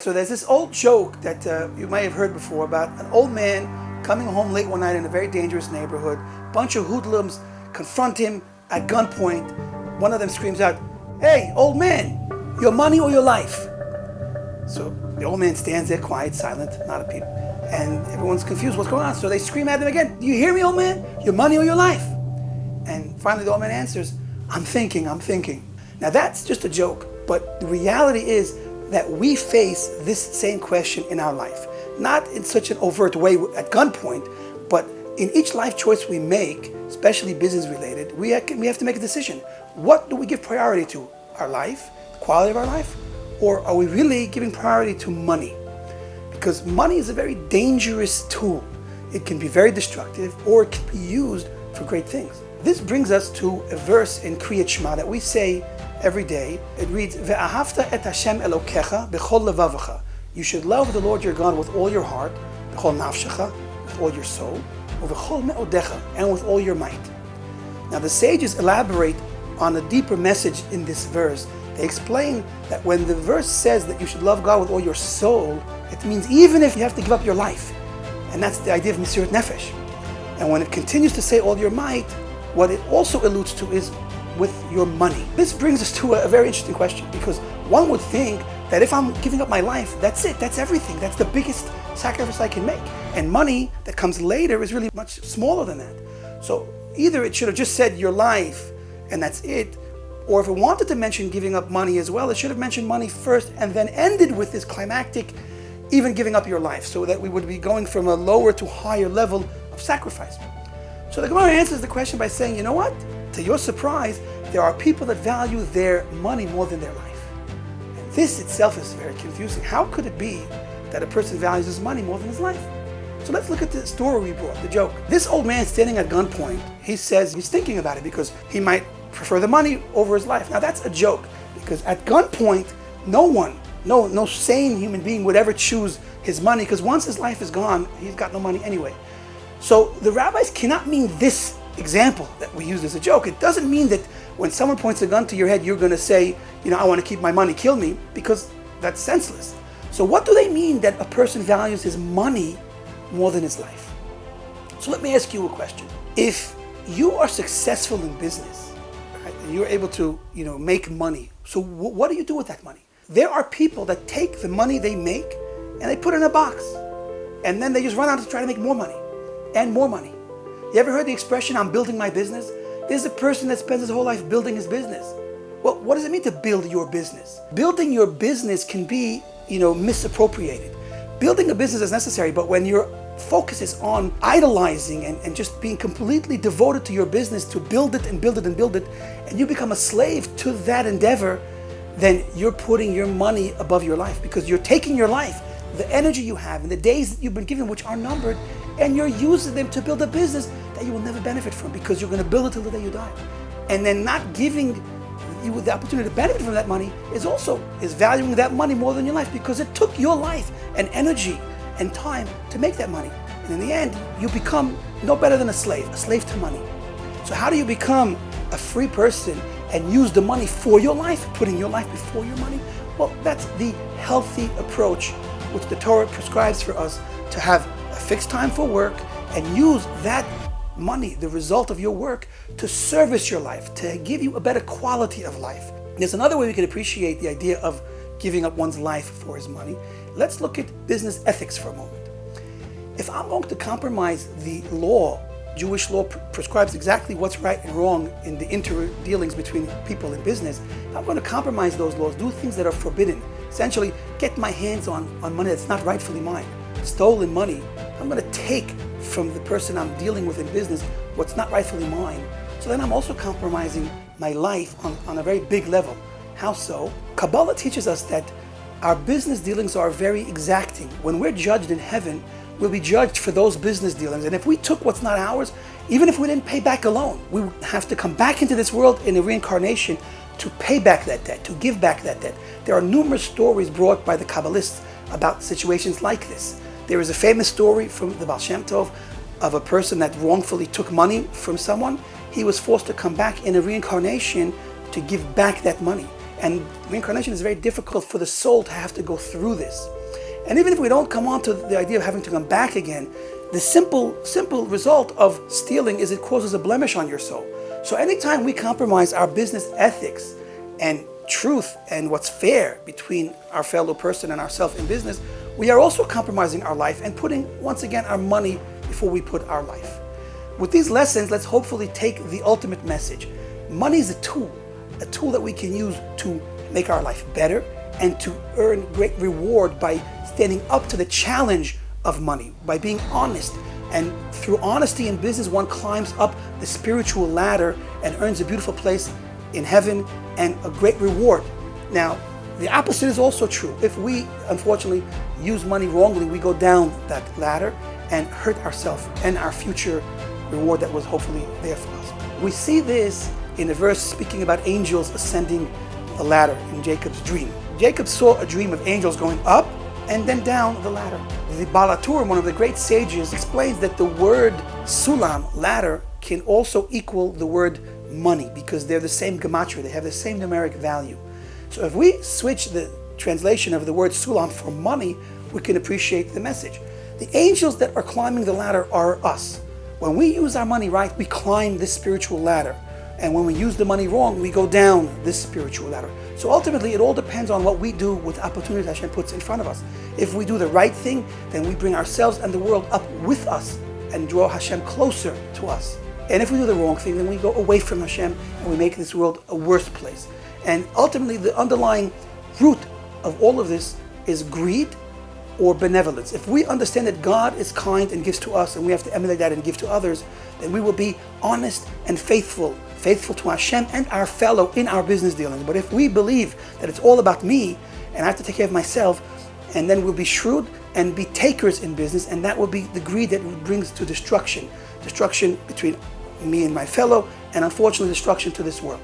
So there's this old joke that you may have heard before about an old man coming home late one night in a very dangerous neighborhood. Bunch of hoodlums confront him at gunpoint. One of them screams out, "Hey, old man, your money or your life?" So the old man stands there quiet, silent, not a peep. And everyone's confused, what's going on? So they scream at him again, "Do you hear me, old man? Your money or your life?" And finally the old man answers, I'm thinking. Now that's just a joke, but the reality is that we face this same question in our life. Not in such an overt way at gunpoint, but in each life choice we make, especially business related, we have to make a decision. What do we give priority to? Our life, the quality of our life? Or are we really giving priority to money? Because money is a very dangerous tool. It can be very destructive, or it can be used for great things. This brings us to a verse in Kriyat Shema that we say every day. It reads, "Ve'ahavta et Hashem Elokecha b'chol levavecha." You should love the Lord your God with all your heart, b'chol nafshecha, with all your soul, u'v'chol me'odecha, and with all your might. Now the sages elaborate on a deeper message in this verse. They explain that when the verse says that you should love God with all your soul, it means even if you have to give up your life. And that's the idea of Mesirat Nefesh. And when it continues to say all your might, what it also alludes to is with your money. This brings us to a very interesting question, because one would think that if I'm giving up my life, that's it, that's everything, that's the biggest sacrifice I can make. And money that comes later is really much smaller than that. So either it should have just said your life and that's it, or if it wanted to mention giving up money as well, it should have mentioned money first and then ended with this climactic, even giving up your life, so that we would be going from a lower to higher level of sacrifice. So the Gemara answers the question by saying, you know what? To your surprise, there are people that value their money more than their life. And this itself is very confusing. How could it be that a person values his money more than his life? So let's look at the story we brought, the joke. This old man standing at gunpoint, he says he's thinking about it because he might prefer the money over his life. Now that's a joke, because at gunpoint, no sane human being would ever choose his money, because once his life is gone, he's got no money anyway. So the rabbis cannot mean this example that we use as a joke. It doesn't mean that when someone points a gun to your head, you're going to say, I want to keep my money, kill me, because that's senseless. So what do they mean that a person values his money more than his life? So let me ask you a question. If you are successful in business, right, and you're able to, make money, so what do you do with that money? There are people that take the money they make and they put it in a box, and then they just run out to try to make more money and more money. You ever heard the expression, "I'm building my business"? There's a person that spends his whole life building his business. Well, what does it mean to build your business? Building your business can be, misappropriated. Building a business is necessary, but when your focus is on idolizing and just being completely devoted to your business to build it, and you become a slave to that endeavor, then you're putting your money above your life, because you're taking your life, the energy you have, and the days that you've been given, which are numbered, and you're using them to build a business that you will never benefit from, because you're going to build it till the day you die. And then not giving you the opportunity to benefit from that money is valuing that money more than your life, because it took your life and energy and time to make that money. And in the end, you become no better than a slave to money. So how do you become a free person and use the money for your life, putting your life before your money? Well, that's the healthy approach which the Torah prescribes for us, to have a fixed time for work and use that money, the result of your work, to service your life, to give you a better quality of life. There's another way we can appreciate the idea of giving up one's life for his money. Let's look at business ethics for a moment. If I'm going to compromise the law, Jewish law prescribes exactly what's right and wrong in the interdealings between people in business. If I'm going to compromise those laws, do things that are forbidden, essentially get my hands on money that's not rightfully mine, stolen money, I'm going to take from the person I'm dealing with in business what's not rightfully mine. So then I'm also compromising my life on a very big level. How so? Kabbalah teaches us that our business dealings are very exacting. When we're judged in heaven, we'll be judged for those business dealings. And if we took what's not ours, even if we didn't pay back a loan, we would have to come back into this world in a reincarnation to pay back that debt, to give back that debt. There are numerous stories brought by the Kabbalists about situations like this. There is a famous story from the Baal Shem Tov of a person that wrongfully took money from someone. He was forced to come back in a reincarnation to give back that money. And reincarnation is very difficult for the soul to have to go through this. And even if we don't come on to the idea of having to come back again, the simple result of stealing is it causes a blemish on your soul. So anytime we compromise our business ethics and truth and what's fair between our fellow person and ourselves in business, we are also compromising our life and putting, once again, our money before we put our life. With these lessons, let's hopefully take the ultimate message. Money is a tool that we can use to make our life better and to earn great reward by standing up to the challenge of money, by being honest. And through honesty in business, one climbs up the spiritual ladder and earns a beautiful place in heaven and a great reward. Now, the opposite is also true. If we, unfortunately, use money wrongly, we go down that ladder and hurt ourselves and our future reward that was hopefully there for us. We see this in a verse speaking about angels ascending the ladder in Jacob's dream. Jacob saw a dream of angels going up and then down the ladder. The Baal HaTurim, one of the great sages, explains that the word sulam, ladder, can also equal the word money because they're the same gematria, they have the same numeric value. So if we switch the translation of the word sulam for money, we can appreciate the message. The angels that are climbing the ladder are us. When we use our money right, we climb this spiritual ladder. And when we use the money wrong, we go down this spiritual ladder. So ultimately, it all depends on what we do with the opportunities Hashem puts in front of us. If we do the right thing, then we bring ourselves and the world up with us and draw Hashem closer to us. And if we do the wrong thing, then we go away from Hashem and we make this world a worse place. And ultimately, the underlying root of all of this is greed or benevolence. If we understand that God is kind and gives to us and we have to emulate that and give to others, then we will be honest and faithful to Hashem and our fellow in our business dealings. But if we believe that it's all about me and I have to take care of myself, and then we'll be shrewd and be takers in business, and that will be the greed that brings to destruction between me and my fellow, and unfortunately destruction to this world.